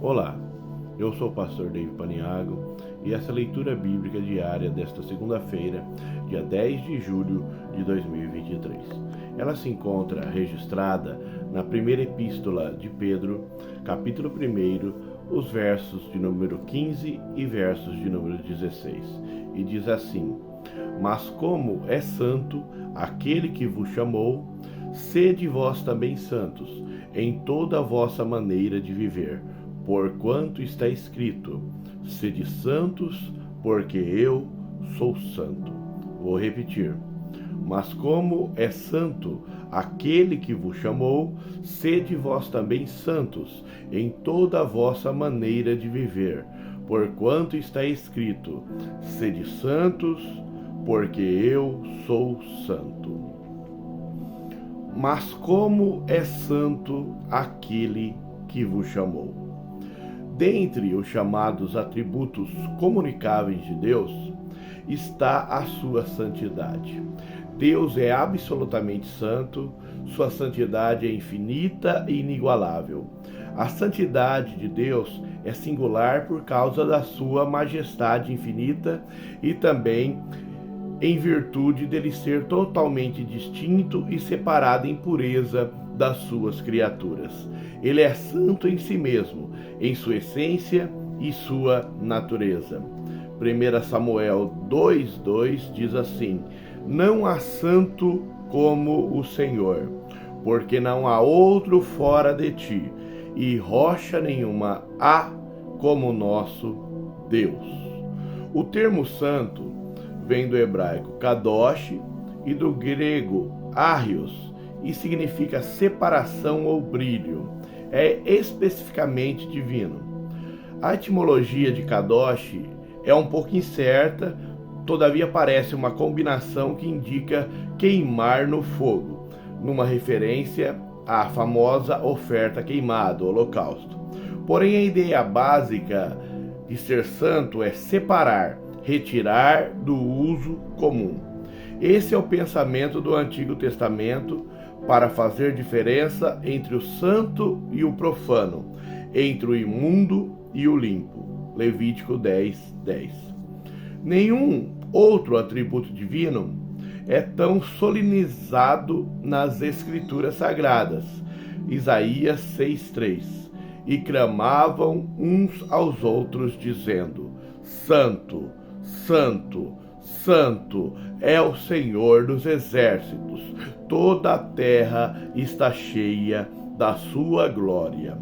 Olá, eu sou o pastor David Paniago e essa é a leitura bíblica diária desta segunda-feira, dia 10 de julho de 2023. Ela se encontra registrada na primeira epístola de Pedro, capítulo 1, os versos de número 15 e versos de número 16. E diz assim: Mas como é santo aquele que vos chamou, sede vós também santos em toda a vossa maneira de viver, porquanto está escrito: sede santos, porque eu sou santo. Vou repetir. Mas como é santo aquele que vos chamou, sede vós também santos em toda a vossa maneira de viver, porquanto está escrito: sede santos, porque eu sou santo. Mas como é santo aquele que vos chamou? Dentre os chamados atributos comunicáveis de Deus, está a sua santidade. Deus é absolutamente santo, sua santidade é infinita e inigualável. A santidade de Deus é singular por causa da sua majestade infinita e também em virtude dele ser totalmente distinto e separado em pureza das suas criaturas. Ele é santo em si mesmo, em sua essência e sua natureza. 1 Samuel 2:2 diz assim: Não há santo como o Senhor, porque não há outro fora de ti, e rocha nenhuma há como o nosso Deus. O termo santo vem do hebraico kadosh e do grego arios e significa separação ou brilho. É especificamente divino. A etimologia de kadosh é um pouco incerta, todavia parece uma combinação que indica queimar no fogo, numa referência à famosa oferta queimada, o holocausto. Porém, a ideia básica de ser santo é separar, retirar do uso comum. Esse é o pensamento do Antigo Testamento para fazer diferença entre o santo e o profano, entre o imundo e o limpo. Levítico 10:10. Nenhum outro atributo divino é tão solenizado nas Escrituras Sagradas. Isaías 6:3. E clamavam uns aos outros, dizendo: Santo, Santo, Santo é o Senhor dos exércitos, toda a terra está cheia da sua glória.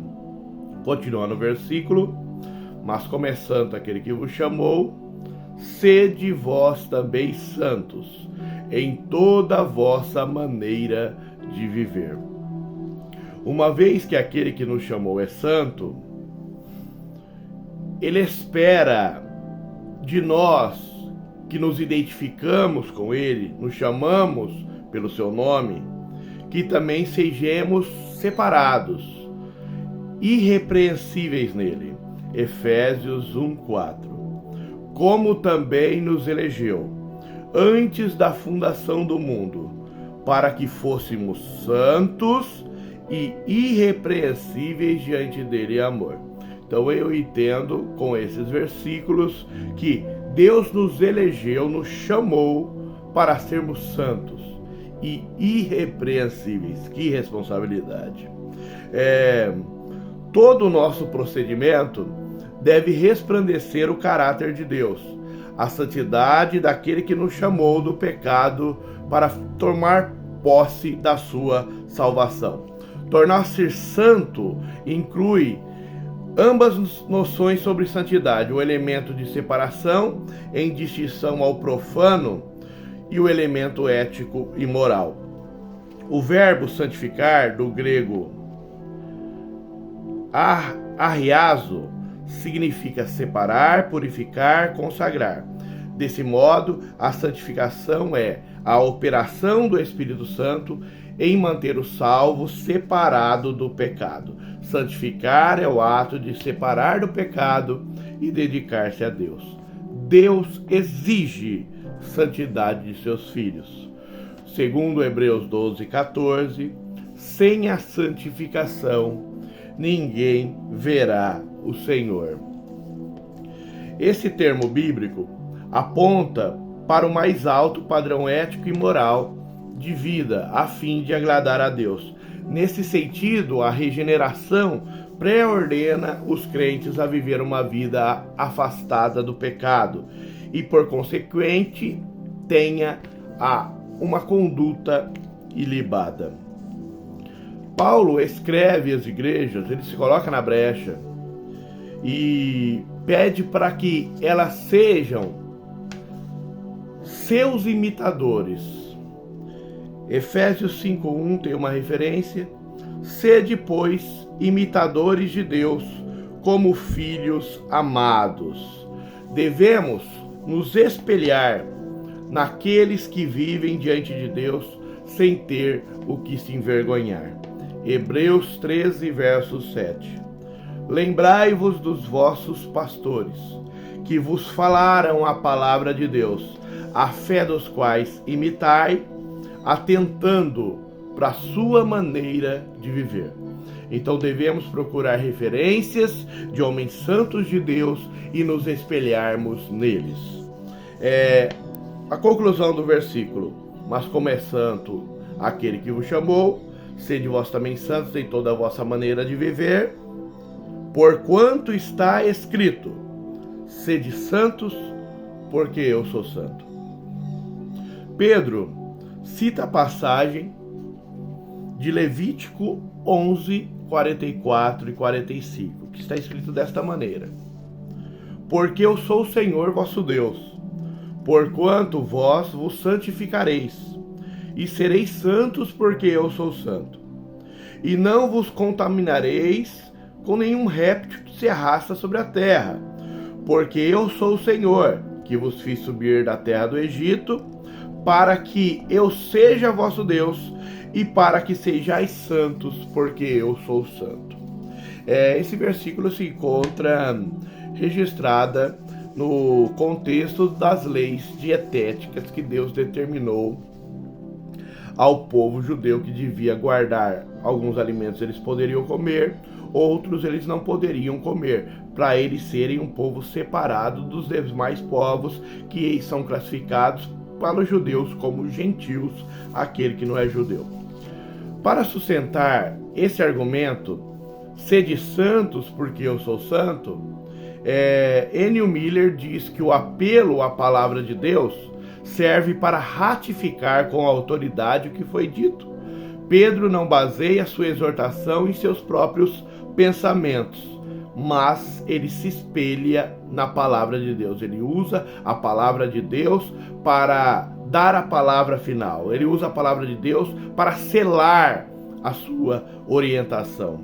Continuando o versículo: Mas como é santo aquele que vos chamou, sede vós também santos em toda a vossa maneira de viver. Uma vez que aquele que nos chamou é santo, ele espera de nós que nos identificamos com ele, nos chamamos pelo seu nome, que também sejamos separados, irrepreensíveis nele. Efésios 1:4. Como também nos elegeu antes da fundação do mundo, para que fôssemos santos e irrepreensíveis diante dele em amor. Então eu entendo com esses versículos que Deus nos elegeu, nos chamou para sermos santos e irrepreensíveis. Que responsabilidade! Todo o nosso procedimento deve resplandecer o caráter de Deus, a santidade daquele que nos chamou do pecado para tomar posse da sua salvação. Tornar-se santo inclui ambas noções sobre santidade, o elemento de separação em distinção ao profano e o elemento ético e moral. O verbo santificar, do grego arriazo, significa separar, purificar, consagrar. Desse modo, a santificação é a operação do Espírito Santo em manter o salvo separado do pecado. Santificar é o ato de separar do pecado e dedicar-se a Deus. Deus exige santidade de seus filhos. Segundo Hebreus 12:14, sem a santificação ninguém verá o Senhor. Esse termo bíblico aponta para o mais alto padrão ético e moral de vida, a fim de agradar a Deus. Nesse sentido, a regeneração pré-ordena os crentes a viver uma vida afastada do pecado e, por consequente, tenha uma conduta ilibada. Paulo escreve às igrejas, ele se coloca na brecha e pede para que elas sejam seus imitadores. Efésios 5:1 tem uma referência: sede, pois, imitadores de Deus, como filhos amados. Devemos nos espelhar naqueles que vivem diante de Deus sem ter o que se envergonhar. Hebreus 13, verso 7. Lembrai-vos dos vossos pastores, que vos falaram a palavra de Deus, a fé dos quais imitai, atentando para a sua maneira de viver. Então devemos procurar referências de homens santos de Deus e nos espelharmos neles. A conclusão do versículo: mas como é santo aquele que vos chamou, sede vós também santos em toda a vossa maneira de viver, porquanto está escrito: sede santos, porque eu sou santo. Pedro cita a passagem de Levítico 11, 44 e 45, que está escrito desta maneira: porque eu sou o Senhor vosso Deus, porquanto vós vos santificareis, e sereis santos, porque eu sou santo. E não vos contaminareis com nenhum réptil que se arrasta sobre a terra, porque eu sou o Senhor, que vos fiz subir da terra do Egito, para que eu seja vosso Deus, e para que sejais santos, porque eu sou santo. Esse versículo se encontra registrada no contexto das leis dietéticas que Deus determinou ao povo judeu, que devia guardar alguns alimentos eles poderiam comer, outros eles não poderiam comer, para eles serem um povo separado dos demais povos que são classificados para os judeus como gentios, aquele que não é judeu. Para sustentar esse argumento, sede santos porque eu sou santo, N. Miller diz que o apelo à palavra de Deus serve para ratificar com autoridade o que foi dito. Pedro não baseia sua exortação em seus próprios pensamentos, mas ele se espelha na palavra de Deus. Ele usa a palavra de Deus para dar a palavra final. Ele usa a palavra de Deus para selar a sua orientação.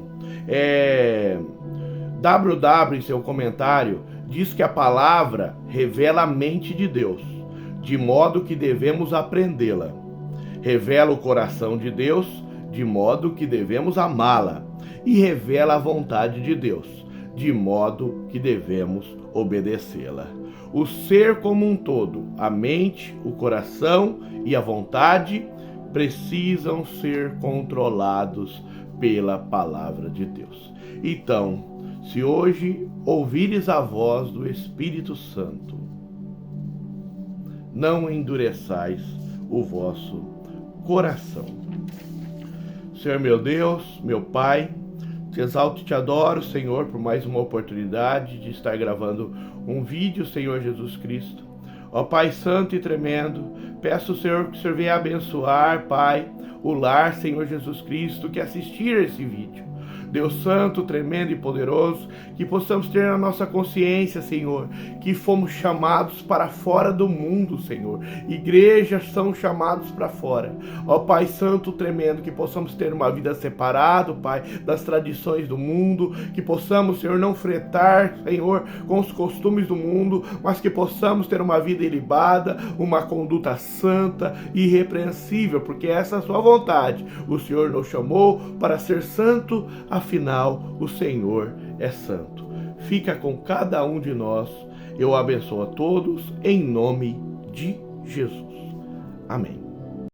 W. em seu comentário, diz que a palavra revela a mente de Deus, de modo que devemos aprendê-la. Revela o coração de Deus, de modo que devemos amá-la. E revela a vontade de Deus, de modo que devemos obedecê-la. O ser como um todo, a mente, o coração e a vontade, precisam ser controlados pela palavra de Deus. Então, se hoje ouvires a voz do Espírito Santo, não endureçais o vosso coração. Senhor meu Deus, meu Pai, te exalto e te adoro, Senhor, por mais uma oportunidade de estar gravando um vídeo, Senhor Jesus Cristo. Ó Pai santo e tremendo, peço, Senhor, que o Senhor venha abençoar, Pai, o lar, Senhor Jesus Cristo, que assistir esse vídeo. Deus santo, tremendo e poderoso, que possamos ter na nossa consciência, Senhor, que fomos chamados para fora do mundo, Senhor. Igrejas são chamados para fora. Ó Pai santo, tremendo, que possamos ter uma vida separada, Pai, das tradições do mundo, que possamos, Senhor, não fretar, Senhor, com os costumes do mundo, mas que possamos ter uma vida ilibada, uma conduta santa e irrepreensível, porque essa é a sua vontade. O Senhor nos chamou para ser santo, afinal, o Senhor é santo. Fica com cada um de nós. Eu abençoo a todos em nome de Jesus. Amém.